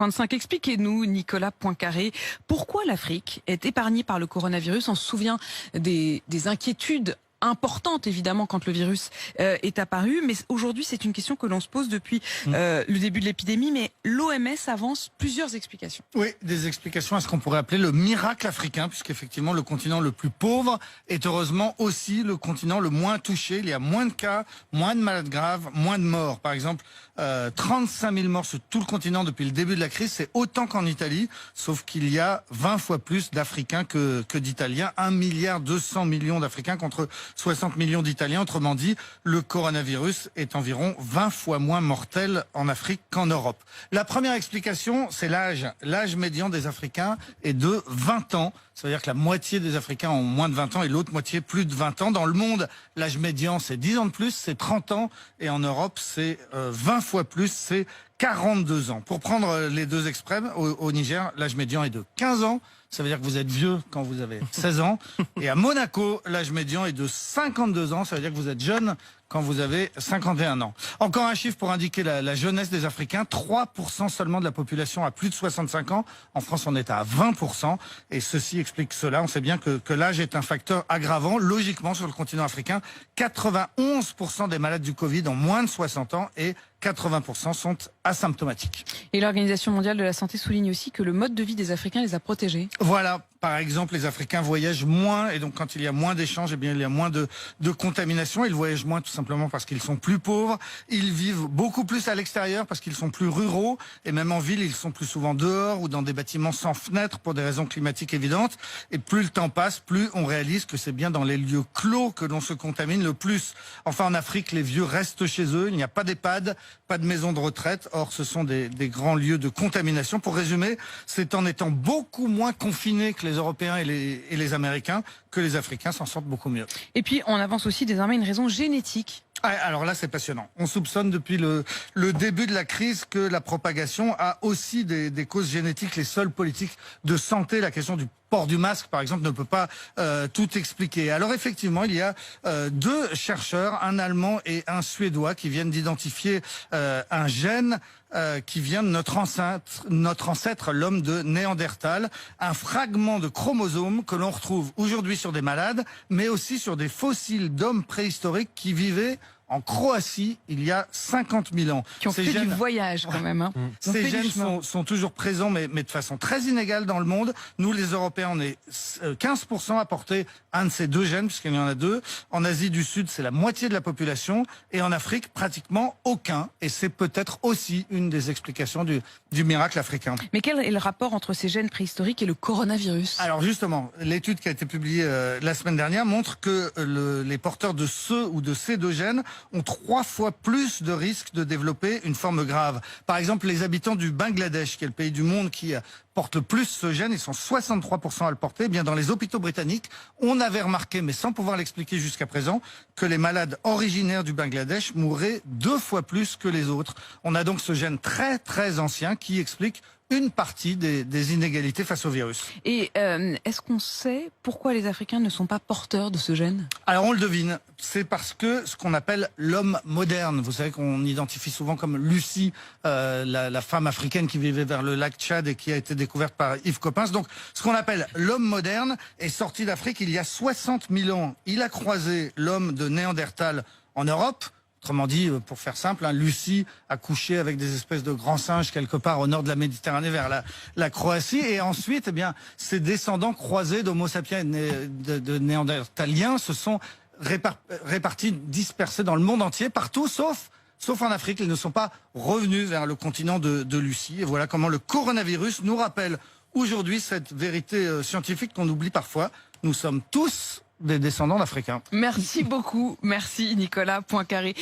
25. Expliquez-nous, Nicolas Poincaré, pourquoi l'Afrique est épargnée par le coronavirus? On se souvient des inquiétudes importante évidemment quand le virus est apparu, mais aujourd'hui c'est une question que l'on se pose depuis le début de l'épidémie, mais l'OMS avance plusieurs explications. Oui, des explications à ce qu'on pourrait appeler le miracle africain, puisqu'effectivement le continent le plus pauvre est heureusement aussi le continent le moins touché. Il y a moins de cas, moins de malades graves, moins de morts. Par exemple, 35 000 morts sur tout le continent depuis le début de la crise, c'est autant qu'en Italie, sauf qu'il y a 20 fois plus d'Africains que d'Italiens, 1,2 milliard d'Africains contre 60 millions d'Italiens. Autrement dit, le coronavirus est environ 20 fois moins mortel en Afrique qu'en Europe. La première explication, c'est l'âge. L'âge médian des Africains est de 20 ans. Ça veut dire que la moitié des Africains ont moins de 20 ans et l'autre moitié plus de 20 ans. Dans le monde, l'âge médian, c'est 10 ans de plus, c'est 30 ans. Et en Europe, c'est 20 fois plus, c'est 42 ans. Pour prendre les deux extrêmes, au Niger, l'âge médian est de 15 ans. Ça veut dire que vous êtes vieux quand vous avez 16 ans. Et à Monaco, l'âge médian est de 52 ans. Ça veut dire que vous êtes jeune quand vous avez 51 ans. Encore un chiffre pour indiquer la jeunesse des Africains. 3% seulement de la population a plus de 65 ans. En France, on est à 20%. Et ceci explique cela. On sait bien que l'âge est un facteur aggravant. Logiquement, sur le continent africain, 91% des malades du Covid ont moins de 60 ans et 80% sont asymptomatiques. Et l'Organisation mondiale de la santé souligne aussi que le mode de vie des Africains les a protégés. Voilà, par exemple, les Africains voyagent moins et donc quand il y a moins d'échanges, eh bien il y a moins de contamination. Ils voyagent moins tout simplement parce qu'ils sont plus pauvres. Ils vivent beaucoup plus à l'extérieur parce qu'ils sont plus ruraux et même en ville, ils sont plus souvent dehors ou dans des bâtiments sans fenêtres pour des raisons climatiques évidentes. Et plus le temps passe, plus on réalise que c'est bien dans les lieux clos que l'on se contamine le plus. Enfin, en Afrique, les vieux restent chez eux. Il n'y a pas d'EHPAD, pas de maison de retraite. Or, ce sont des grands lieux de contamination. Pour résumer, c'est en étant beaucoup moins confinés que les Européens et les Américains que les Africains s'en sortent beaucoup mieux. Et puis, on avance aussi désormais une raison génétique. Alors là, c'est passionnant. On soupçonne depuis le début de la crise que la propagation a aussi des causes génétiques. Les seules politiques de santé, la question du port du masque, par exemple, ne peut pas tout expliquer. Alors effectivement, il y a deux chercheurs, un Allemand et un Suédois, qui viennent d'identifier un gène qui vient de notre ancêtre, l'homme de Néandertal, un fragment de chromosome que l'on retrouve aujourd'hui sur des malades, mais aussi sur des fossiles d'hommes préhistoriques qui vivaient en Croatie il y a 50 000 ans. Qui ont fait du voyage quand même. Hein. Ces gènes sont toujours présents, mais de façon très inégale dans le monde. Nous, les Européens, on est 15% à porter un de ces deux gènes, puisqu'il y en a deux. En Asie du Sud, c'est la moitié de la population. Et en Afrique, pratiquement aucun. Et c'est peut-être aussi une des explications du miracle africain. Mais quel est le rapport entre ces gènes préhistoriques et le coronavirus? Alors justement, l'étude qui a été publiée la semaine dernière montre que les porteurs de ce ou de ces deux gènes ont 3 fois plus de risques de développer une forme grave. Par exemple, les habitants du Bangladesh, qui est le pays du monde qui porte le plus ce gène, ils sont 63% à le porter. Eh bien, dans les hôpitaux britanniques, on avait remarqué, mais sans pouvoir l'expliquer jusqu'à présent, que les malades originaires du Bangladesh mourraient 2 fois plus que les autres. On a donc ce gène très très ancien qui explique une partie des inégalités face au virus. Et est-ce qu'on sait pourquoi les Africains ne sont pas porteurs de ce gène? Alors on le devine, c'est parce que ce qu'on appelle l'homme moderne, vous savez qu'on identifie souvent comme Lucie, la femme africaine qui vivait vers le lac Tchad et qui a été découverte par Yves Coppens. Donc ce qu'on appelle l'homme moderne est sorti d'Afrique il y a 60 000 ans. Il a croisé l'homme de Néandertal en Europe. Autrement dit, pour faire simple, Lucie a couché avec des espèces de grands singes quelque part au nord de la Méditerranée vers la Croatie. Et ensuite, eh bien, ces descendants croisés d'Homo sapiens et de Néandertaliens se sont répartis, dispersés dans le monde entier, partout, sauf en Afrique. Ils ne sont pas revenus vers le continent de Lucie. Et voilà comment le coronavirus nous rappelle aujourd'hui cette vérité scientifique qu'on oublie parfois. Nous sommes tous des descendants d'Africains. Merci beaucoup. Merci Nicolas Poincaré.